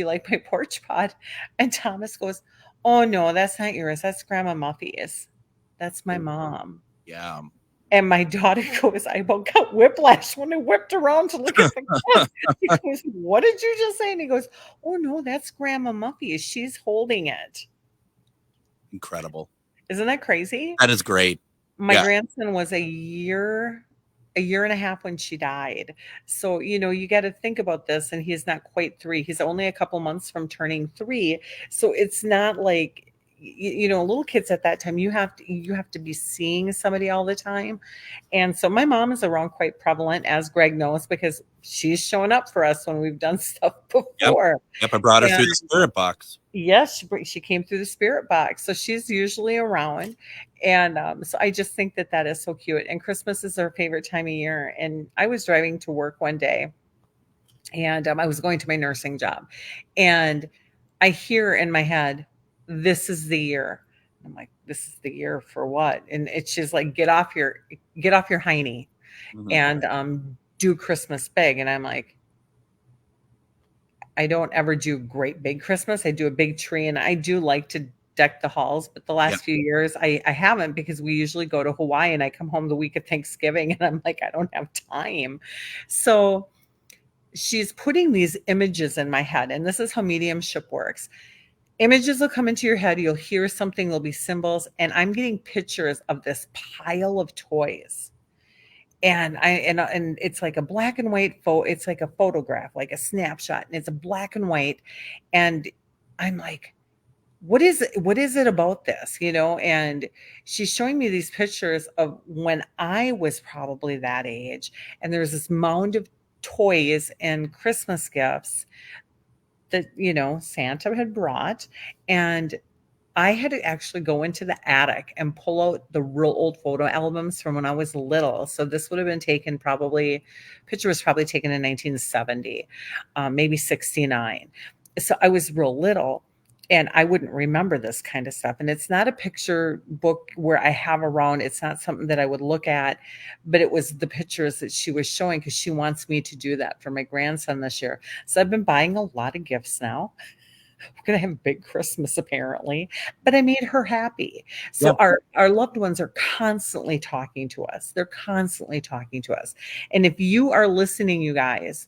Speaker 6: porch pot?" And Thomas goes, "Oh, no, that's not yours. That's Grandma Muffy's. That's my mom."
Speaker 5: Yeah.
Speaker 6: And my daughter goes, I about got whiplash when I whipped around to look at the kid. He goes, "What did you just say?" And he goes, "Oh, no, that's Grandma Muffy. She's holding it."
Speaker 5: Incredible.
Speaker 6: Isn't that crazy?
Speaker 5: That is great.
Speaker 6: My grandson was a year and a half when she died. So, you got to think about this. And he's not quite 3. He's only a couple months from turning 3. So it's not like, little kids at that time, you have to be seeing somebody all the time. And so my mom is around quite prevalent, as Greg knows, because she's shown up for us when we've done stuff before.
Speaker 5: Yep, I brought her through the spirit box.
Speaker 6: Yes, she came through the spirit box. So she's usually around. And so I just think that is so cute. And Christmas is our favorite time of year. And I was driving to work one day, and I was going to my nursing job. And I hear in my head, this is the year. I'm like, this is the year for what? And it's just like, get off your hiney and do Christmas big. And I'm like, I don't ever do great big Christmas. I do a big tree, and I do like to deck the halls, but the last few years I haven't, because we usually go to Hawaii and I come home the week of Thanksgiving, and I'm like, I don't have time. So she's putting these images in my head, and this is how mediumship works. Images will come into your head. You'll hear something. There'll be symbols. And I'm getting pictures of this pile of toys. And it's like a black and white photo. It's like a photograph, like a snapshot. And it's a black and white. And I'm like, what is it about this? And she's showing me these pictures of when I was probably that age. And there's this mound of toys and Christmas gifts that, Santa had brought. And I had to actually go into the attic and pull out the real old photo albums from when I was little. So this would have been taken picture was probably taken in 1970, maybe 69. So I was real little, and I wouldn't remember this kind of stuff. And it's not a picture book where I have around. It's not something that I would look at, but it was the pictures that she was showing, because she wants me to do that for my grandson this year. So I've been buying a lot of gifts now. We're going to have a big Christmas apparently, but I made her happy. So our loved ones are constantly talking to us. They're constantly talking to us. And if you are listening, you guys,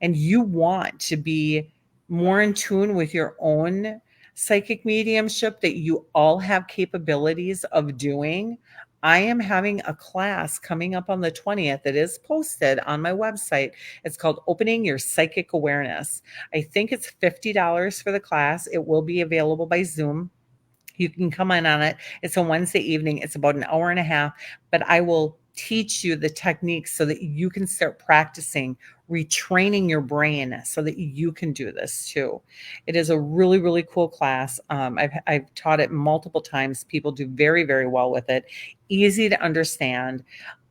Speaker 6: and you want to be more in tune with your own psychic mediumship that you all have capabilities of doing, I am having a class coming up on the 20th that is posted on my website. It's called Opening Your Psychic Awareness. I think it's $50 for the class. It will be available by Zoom. You can come on it. It's a Wednesday evening. It's about an hour and a half, but I will teach you the techniques so that you can start practicing retraining your brain so that you can do this too. It is a really, really cool class. I've taught it multiple times. People do very, very well with it. Easy to understand.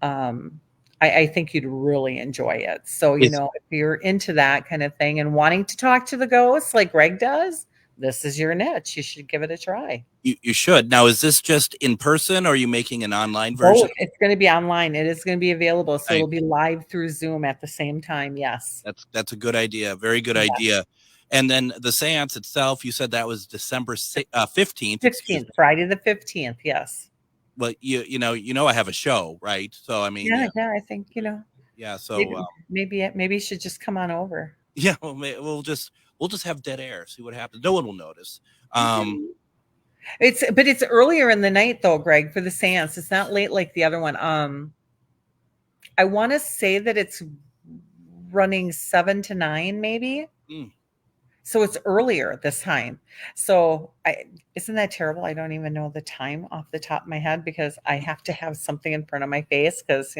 Speaker 6: I think you'd really enjoy it. So, if you're into that kind of thing and wanting to talk to the ghosts like Greg does, this is your niche. You should give it a try.
Speaker 5: You should. Now, is this just in person, or are you making an online version?
Speaker 6: Oh, it's going to be online. It is going to be available. So it'll be live through Zoom at the same time. Yes.
Speaker 5: That's a good idea. Very good idea. And then the seance itself, you said that was December 15th.
Speaker 6: 15th, Friday the 15th. Yes.
Speaker 5: Well, you know, I have a show, right? So, I mean,
Speaker 6: yeah, I think,
Speaker 5: Yeah. So
Speaker 6: maybe you should just come on over.
Speaker 5: Yeah. Well, we'll just have dead air. See what happens. No one will notice.
Speaker 6: It's earlier in the night though, Greg, for the seance. It's not late like the other one. I want to say that it's running 7 to 9, maybe. So it's earlier this time. So isn't that terrible? I don't even know the time off the top of my head, because I have to have something in front of my face, because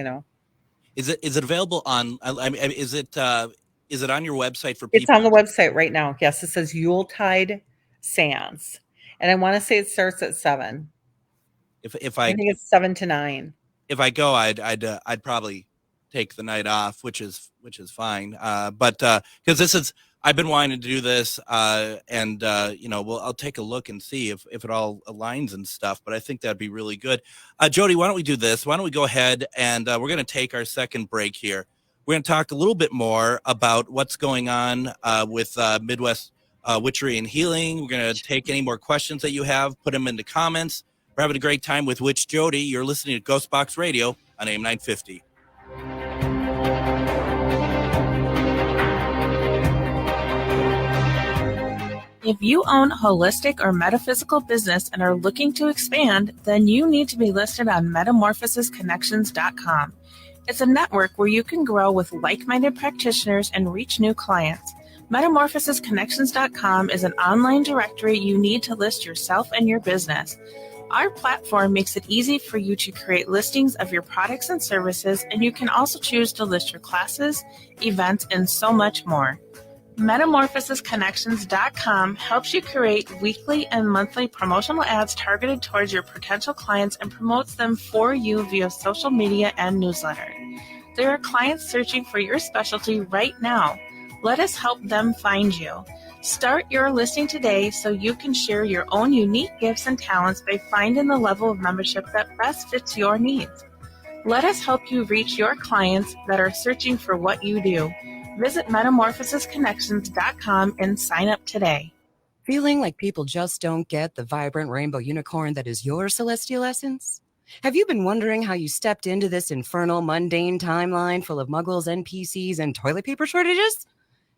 Speaker 5: Is it available on? I mean, is it on your website for people?
Speaker 6: It's on the website right now. Yes, it says Yuletide Seance, and I want to say it starts at 7.
Speaker 5: If
Speaker 6: I think it's 7 to 9.
Speaker 5: If I go, I'd probably take the night off, which is fine. But because I've been wanting to do this, and I'll take a look and see if it all aligns and stuff. But I think that'd be really good. Jody, why don't we do this? Why don't we go ahead and we're going to take our second break here. We're going to talk a little bit more about what's going on with Midwest Witchery and Healing. We're going to take any more questions that you have, put them in the comments. We're having a great time with Witch Jody. You're listening to Ghostbox Radio on AM 950.
Speaker 8: If you own a holistic or metaphysical business and are looking to expand, then you need to be listed on metamorphosisconnections.com. It's a network where you can grow with like-minded practitioners and reach new clients. Metamorphosisconnections.com is an online directory you need to list yourself and your business. Our platform makes it easy for you to create listings of your products and services, and you can also choose to list your classes, events, and so much more. Metamorphosisconnections.com helps you create weekly and monthly promotional ads targeted towards your potential clients and promotes them for you via social media and newsletter. There are clients searching for your specialty right now. Let us help them find you. Start your listing today so you can share your own unique gifts and talents by finding the level of membership that best fits your needs. Let us help you reach your clients that are searching for what you do. Visit metamorphosisconnections.com and sign up today.
Speaker 7: Feeling like people just don't get the vibrant rainbow unicorn that is your celestial essence? Have you been wondering how you stepped into this infernal, mundane timeline full of muggles, NPCs, and toilet paper shortages?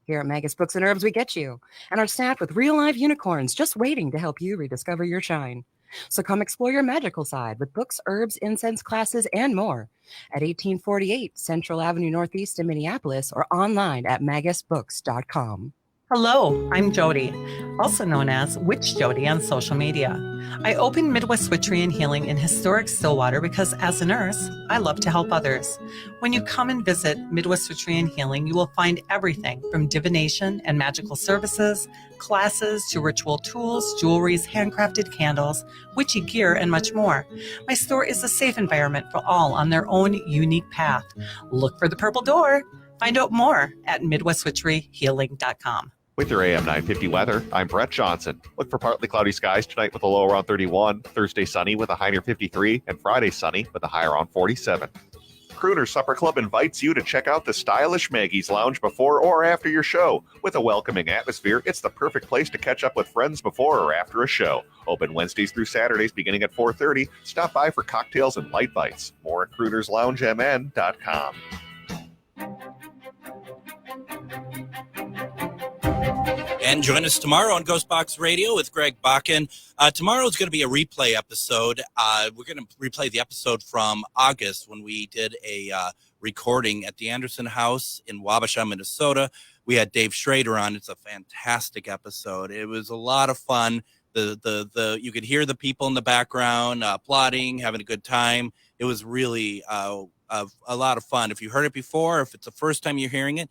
Speaker 7: Here at Magus Books and Herbs, we get you, and are staffed with real-life unicorns just waiting to help you rediscover your shine. So come explore your magical side with books, herbs, incense classes, and more at 1848 Central Avenue Northeast in Minneapolis or online at magusbooks.com.
Speaker 9: Hello, I'm Jody, also known as Witch Jody on social media. I opened Midwest Witchery and Healing in historic Stillwater because as a nurse, I love to help others. When you come and visit Midwest Witchery and Healing, you will find everything from divination and magical services, classes to ritual tools, jewelries, handcrafted candles, witchy gear, and much more. My store is a safe environment for all on their own unique path. Look for the purple door. Find out more at MidwestWitcheryHealing.com.
Speaker 3: With your AM 950 weather, I'm Brett Johnson. Look for partly cloudy skies tonight with a low around 31, Thursday sunny with a high near 53, and Friday sunny with a high around 47. Crooner Supper Club invites you to check out the stylish Maggie's Lounge before or after your show. With a welcoming atmosphere, it's the perfect place to catch up with friends before or after a show. Open Wednesdays through Saturdays beginning at 4:30. Stop by for cocktails and light bites. More at CroonersLoungeMN.com.
Speaker 5: And join us tomorrow on Ghostbox Radio with Greg Bakken. Tomorrow is going to be a replay episode. We're going to replay the episode from August when we did a recording at the Anderson House in Wabasha, Minnesota. We had Dave Schrader on. It's a fantastic episode. It was a lot of fun. You could hear the people in the background applauding, having a good time. It was really a lot of fun. If you heard it before, if it's the first time you're hearing it,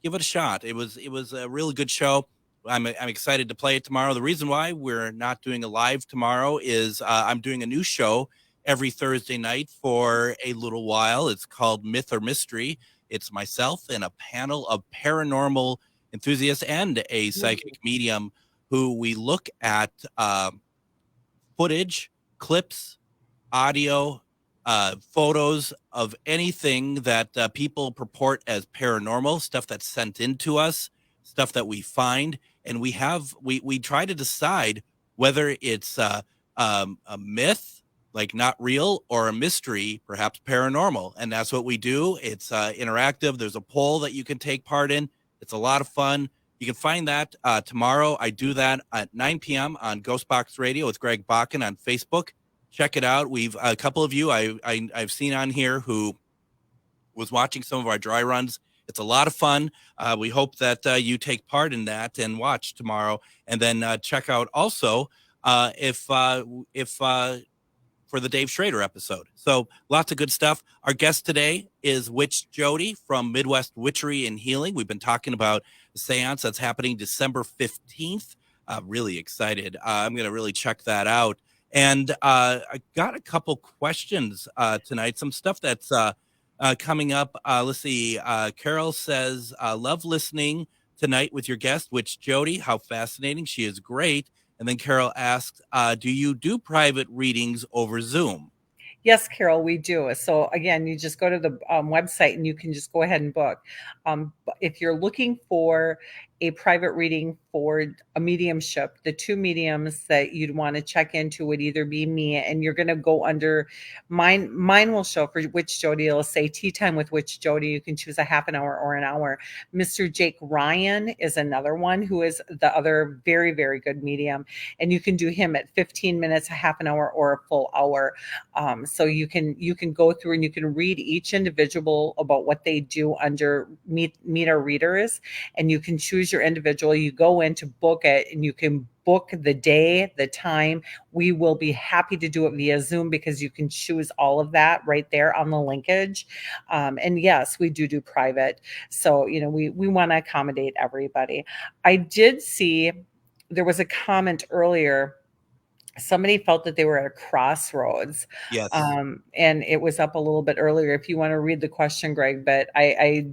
Speaker 5: give it a shot. It was a really good show. I'm excited to play it tomorrow. The reason why we're not doing a live tomorrow is I'm doing a new show every Thursday night for a little while. It's called Myth or Mystery. It's myself and a panel of paranormal enthusiasts and a psychic medium who we look at footage, clips, audio, photos of anything that people purport as paranormal, stuff that's sent in to us, stuff that we find. And we try to decide whether it's a myth, like not real, or a mystery, perhaps paranormal. And that's what we do. It's interactive. There's a poll that you can take part in. It's a lot of fun. You can find that tomorrow. I do that at 9 p.m. on Ghostbox Radio with Greg Bakken on Facebook. Check it out. We've a couple of you I've seen on here who was watching some of our dry runs. It's a lot of fun. We hope that you take part in that and watch tomorrow. And then check out also if for the Dave Schrader episode. So lots of good stuff. Our guest today is Witch Jody from Midwest Witchery and Healing. We've been talking about the seance that's happening December 15th. Really excited. I'm going to really check that out. And I got a couple questions tonight, some stuff that's coming up. Let's see. Carol says, love listening tonight with your guest, Witch Jody. How fascinating. She is great. And then Carol asks, do you do private readings over Zoom?
Speaker 6: Yes, Carol, we do. So again, you just go to the website and you can just go ahead and book. If you're looking for a private reading for a mediumship, the two mediums that you'd want to check into would either be me, and you're going to go under mine. Mine will show for Witch Jody. It'll say Tea Time with Witch Jody. You can choose a half an hour or an hour. Mr. Jake Ryan is another one who is the other very, very good medium. And you can do him at 15 minutes, a half an hour, or a full hour. So you can go through and you can read each individual about what they do under meet our readers, and you can choose choose your individual. You go in to book it, and you can book the day, the time. We will be happy to do it via Zoom because you can choose all of that right there on the linkage. And yes, we do private. So, we want to accommodate everybody. I did see there was a comment earlier. Somebody felt that they were at a crossroads.
Speaker 5: Yes.
Speaker 6: And it was up a little bit earlier if you want to read the question, Greg, but I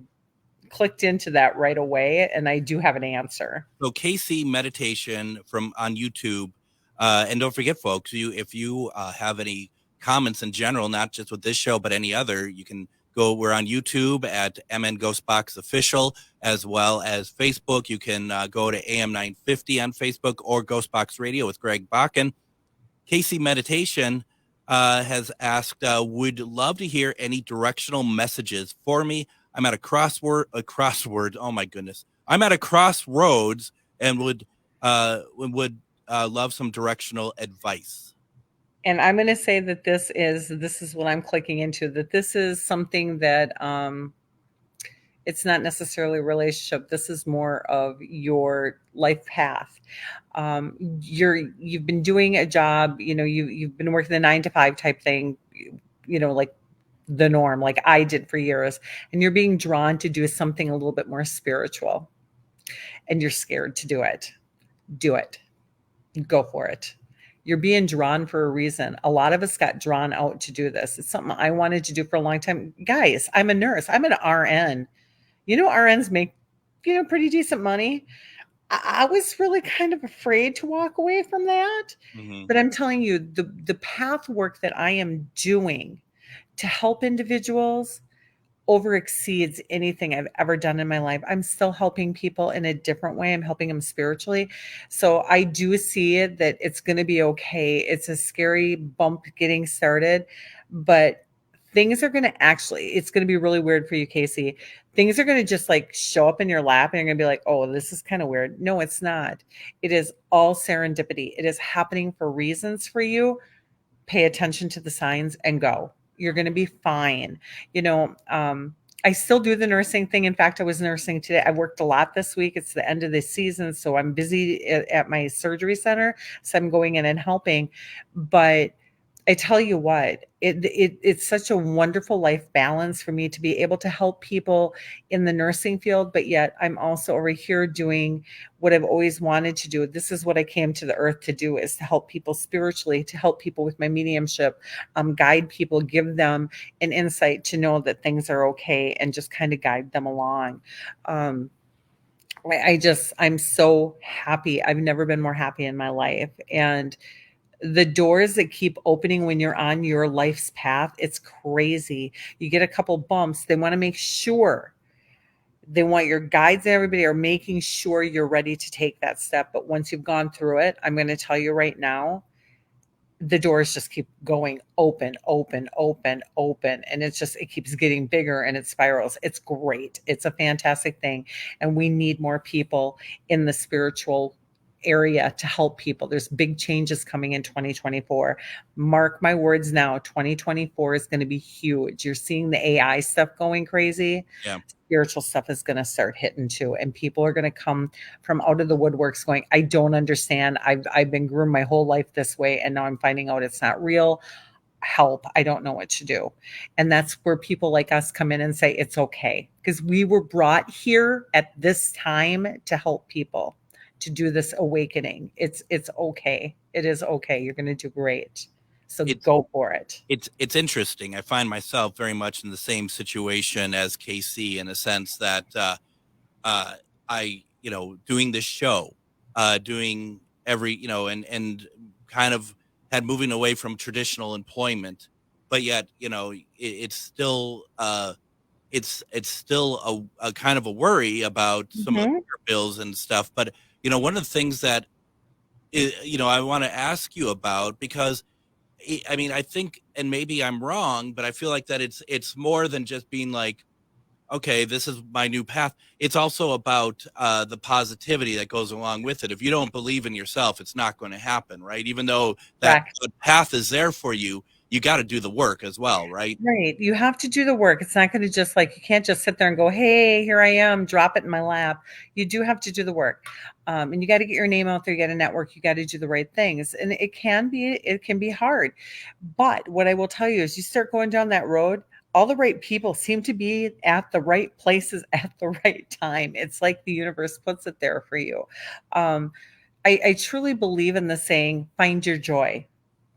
Speaker 6: clicked into that right away, and I do have an answer.
Speaker 5: So KC Meditation on YouTube, and don't forget, folks, if you have any comments in general, not just with this show but any other, you can go. We're on YouTube at MN Ghostbox Official, as well as Facebook. You can go to AM 950 on Facebook or Ghostbox Radio with Greg Bakken. KC Meditation has asked, would love to hear any directional messages for me. I'm at a crossword. Oh my goodness. I'm at a crossroads and would love some directional advice.
Speaker 6: And I'm going to say that this is what I'm clicking into, that this is something that it's not necessarily a relationship. This is more of your life path. You've been doing a job, you've been working the 9-to-5 type thing, like the norm, like I did for years, and you're being drawn to do something a little bit more spiritual, and you're scared to do it. Do it. Go for it. You're being drawn for a reason. A lot of us got drawn out to do this. It's something I wanted to do for a long time. Guys, I'm a nurse. I'm an RN. RNs make, pretty decent money. I was really kind of afraid to walk away from that. Mm-hmm. But I'm telling you, the path work that I am doing to help individuals over exceeds anything I've ever done in my life. I'm still helping people in a different way. I'm helping them spiritually. So I do see it that it's going to be okay. It's a scary bump getting started, but things are going to it's going to be really weird for you, Casey. Things are going to just like show up in your lap and you're going to be like, oh, this is kind of weird. No, it's not. It is all serendipity. It is happening for reasons for you. Pay attention to the signs and go. You're going to be fine. I still do the nursing thing. In fact, I was nursing today. I worked a lot this week. It's the end of the season, so I'm busy at my surgery center. So I'm going in and helping. But I tell you what, it's such a wonderful life balance for me to be able to help people in the nursing field, but yet I'm also over here doing what I've always wanted to do. This is what I came to the earth to do, is to help people spiritually, to help people with my mediumship, guide people, give them an insight to know that things are okay, and just kind of guide them along. I'm so happy. I've never been more happy in my life. And the doors that keep opening when you're on your life's path, it's crazy. You get a couple bumps. They want to make sure, they want your guides and everybody are making sure you're ready to take that step. But once you've gone through it, I'm going to tell you right now, the doors just keep going open. And it keeps getting bigger and it spirals. It's great. It's a fantastic thing. And we need more people in the spiritual area to help people. There's big changes coming in 2024. Mark my words now, 2024 is going to be huge. You're seeing the AI stuff going crazy. Yeah. Spiritual stuff is going to start hitting too. And people are going to come from out of the woodworks going, I don't understand. I've been groomed my whole life this way, and now I'm finding out it's not real. Help. I don't know what to do. And that's where people like us come in and say, it's okay. Because we were brought here at this time to help people, to do this awakening. It's okay. It is okay. You're going to do great. So go for it.
Speaker 5: It's interesting. I find myself very much in the same situation as KC, in a sense that I, doing this show, doing every, and kind of had moving away from traditional employment, but yet, it's still it's still a kind of a worry about some of your bills and stuff. But one of the things that, I want to ask you about, because I think, and maybe I'm wrong, but I feel like that it's more than just being like, okay, this is my new path. It's also about the positivity that goes along with it. If you don't believe in yourself, it's not going to happen, right? Even though that path is there for you, you got to do the work as well, right?
Speaker 6: Right. You have to do the work. It's not going to just like, you can't just sit there and go, hey, here I am, drop it in my lap. You do have to do the work. And you got to get your name out there. You got to network. You got to do the right things. And it can be hard. But what I will tell you is you start going down that road, all the right people seem to be at the right places at the right time. It's like the universe puts it there for you. I truly believe in the saying, find your joy.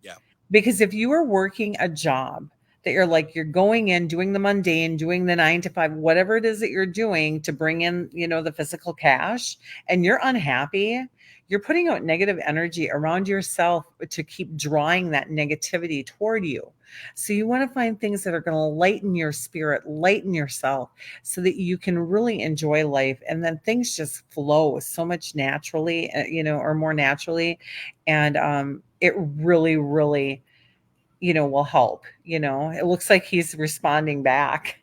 Speaker 5: Yeah.
Speaker 6: Because if you are working a job that you're going in, doing the mundane, doing the 9 to 5, whatever it is that you're doing to bring in, the physical cash, and you're unhappy, you're putting out negative energy around yourself to keep drawing that negativity toward you. So you want to find things that are going to lighten your spirit, lighten yourself, so that you can really enjoy life. And then things just flow so much naturally, or more naturally. And it really, really, will help. It looks like he's responding back.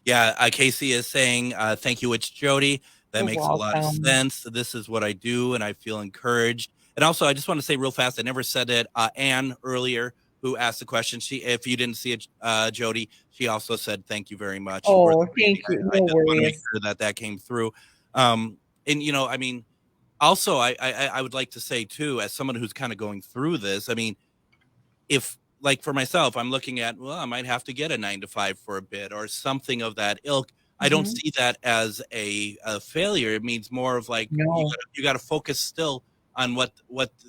Speaker 5: Yeah, Casey is saying, thank you, it's Jody. That
Speaker 6: You're
Speaker 5: makes a lot of
Speaker 6: welcome.
Speaker 5: sense. This is what I do, and I feel encouraged. And also, I just want to say real fast, I never said it. Anne earlier, who asked the question, if you didn't see it, Jody, she also said thank you very much.
Speaker 6: Oh, thank you.
Speaker 5: I
Speaker 6: No
Speaker 5: just want to make
Speaker 6: worries.
Speaker 5: sure that came through. And I mean, also, I would like to say too, as someone who's kind of going through this, I mean, if like for myself, I'm looking at, well, I might have to get a 9 to 5 for a bit or something of that ilk. I don't
Speaker 6: Mhm.
Speaker 5: see that as a failure. It means more of like
Speaker 6: No.
Speaker 5: you got to focus still on what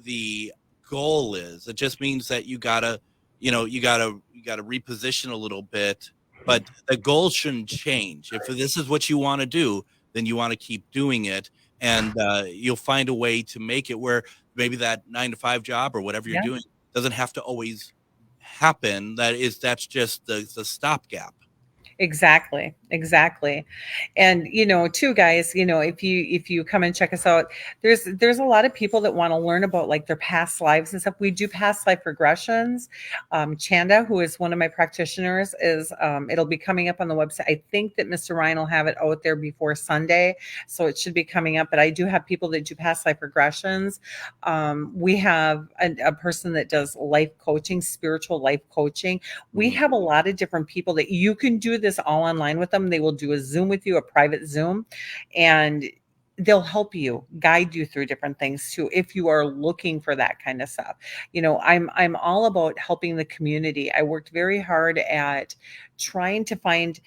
Speaker 5: the goal is. It just means that you gotta reposition a little bit, but the goal shouldn't change. If this is what you want to do, then you want to keep doing it, and you'll find a way to make it where maybe that 9 to 5 job or whatever you're
Speaker 6: Yeah.
Speaker 5: doing doesn't have to always happen. That's just the stopgap.
Speaker 6: Exactly. And too, guys, if you come and check us out, there's a lot of people that want to learn about like their past lives and stuff. We do past life regressions. Chanda, who is one of my practitioners, is it'll be coming up on the website. I think that Mr. Ryan will have it out there before Sunday, so it should be coming up. But I do have people that do past life regressions. We have a person that does life coaching, spiritual life coaching. We have a lot of different people that you can do this all online with them. They will do a Zoom with you, a private Zoom, and they'll help you, guide you through different things too, if you are looking for that kind of stuff. I'm all about helping the community. I worked very hard at trying to find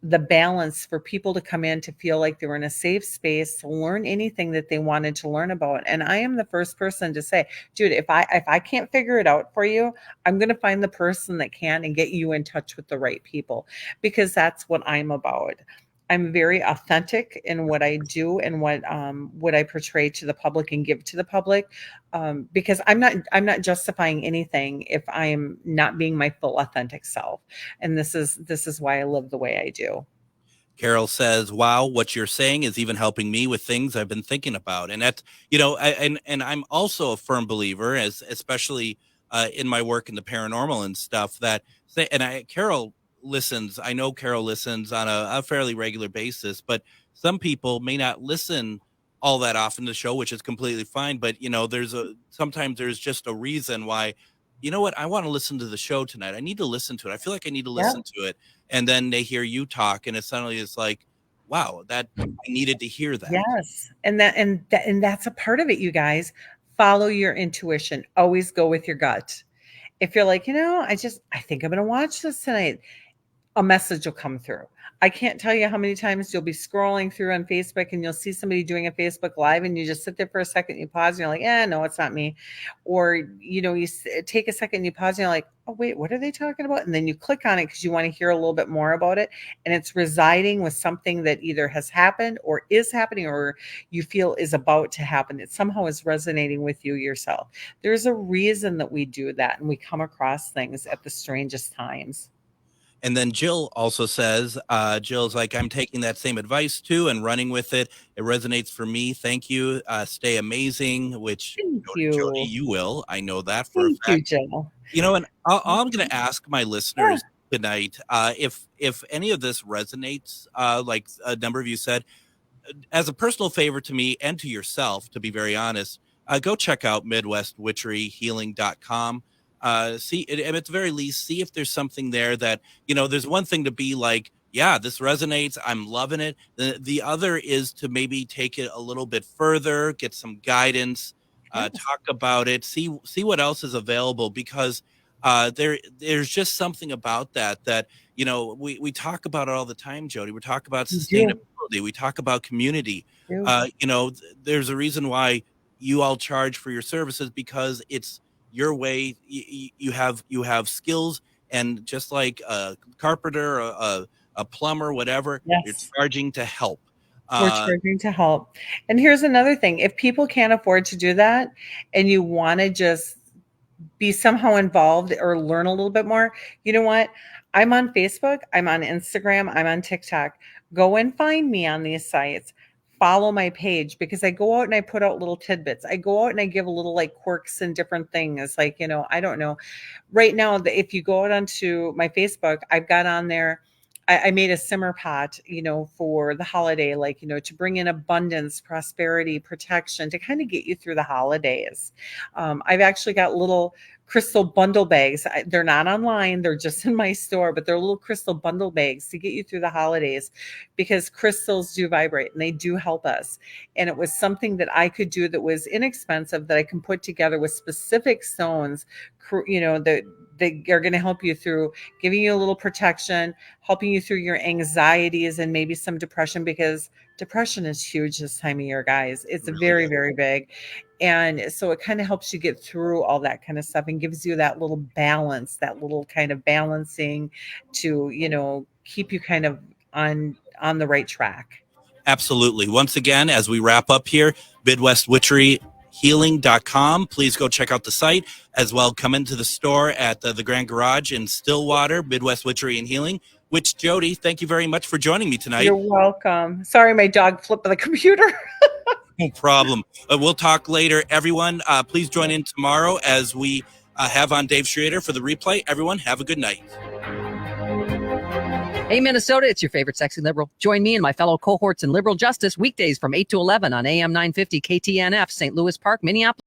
Speaker 6: the balance for people to come in to feel like they were in a safe space to learn anything that they wanted to learn about. And I am the first person to say, dude, if I can't figure it out for you, I'm going to find the person that can and get you in touch with the right people, because that's what I'm about. I'm very authentic in what I do and what I portray to the public and give to the public, because I'm not justifying anything if I'm not being my full authentic self. And this is why I live the way I do.
Speaker 5: Carol says, wow, what you're saying is even helping me with things I've been thinking about. And that's, and I'm also a firm believer, especially in my work in the paranormal and stuff, Carol listens. I know Carol listens on a fairly regular basis, but some people may not listen all that often to the show, which is completely fine. But, sometimes there's just a reason why, you know what, I want to listen to the show tonight. I need to listen to it. I feel like I need to listen to it. And then they hear you talk, and it suddenly is like, wow, that I needed to hear that.
Speaker 6: Yes. And that's a part of it, you guys. Follow your intuition. Always go with your gut. If you're like, I think I'm going to watch this tonight, a message will come through. I can't tell you how many times you'll be scrolling through on Facebook and you'll see somebody doing a Facebook Live and you just sit there for a second, you pause and you're like, no, it's not me. Or, you take a second, you pause and you're like, oh, wait, what are they talking about? And then you click on it because you want to hear a little bit more about it. And it's residing with something that either has happened or is happening or you feel is about to happen. It somehow is resonating with you yourself. There's a reason that we do that. And we come across things at the strangest times.
Speaker 5: And then Jill also says, Jill's like, I'm taking that same advice too and running with it. It resonates for me. Thank you. Stay amazing, which Jody, you will. I know that for a fact.
Speaker 6: Thank you, Jill.
Speaker 5: And I'm going to ask my listeners tonight, if any of this resonates, like a number of you said, as a personal favor to me and to yourself, to be very honest, go check out MidwestWitcheryHealing.com. See, at the very least, see if there's something there that, there's one thing to be like, yeah, this resonates, I'm loving it. The other is to maybe take it a little bit further, get some guidance, talk about it, see what else is available, because there's just something about that we talk about it all the time, Jody. We talk about sustainability, we talk about community. There's a reason why you all charge for your services, because it's your way. You have skills, and just like a carpenter, a plumber, whatever, you're charging to help.
Speaker 6: We're charging to help. And here's another thing. If people can't afford to do that, and you want to just be somehow involved or learn a little bit more, you know what? I'm on Facebook, I'm on Instagram, I'm on TikTok. Go and find me on these sites. Follow my page, because I go out and I put out little tidbits. I go out and I give a little like quirks and different things. Like, I don't know. Right now, if you go out onto my Facebook, I've got on there, I made a simmer pot, for the holiday, like, to bring in abundance, prosperity, protection, to kind of get you through the holidays. I've actually got little crystal bundle bags. They're not online. They're just in my store, but they're little crystal bundle bags to get you through the holidays, because crystals do vibrate and they do help us. And it was something that I could do that was inexpensive, that I can put together with specific stones, that are going to help you through, giving you a little protection, helping you through your anxieties and maybe some depression, because depression is huge this time of year, guys. It's very, very big. And so it kind of helps you get through all that kind of stuff and gives you that little balance, that little kind of balancing to, keep you kind of on the right track.
Speaker 5: Absolutely. Once again, as we wrap up here, MidwestWitcheryHealing.com. Please go check out the site as well. Come into the store at the Grand Garage in Stillwater, Midwest Witchery and Healing. Which, Jody, thank you very much for joining me tonight.
Speaker 6: You're welcome. Sorry, my dog flipped the computer.
Speaker 5: No problem. We'll talk later, everyone. Please join in tomorrow as we have on Dave Schrader for the replay. Everyone, have a good night.
Speaker 11: Hey, Minnesota, it's your favorite sexy liberal. Join me and my fellow cohorts in liberal justice weekdays from 8 to 11 on AM 950 KTNF, St. Louis Park, Minneapolis.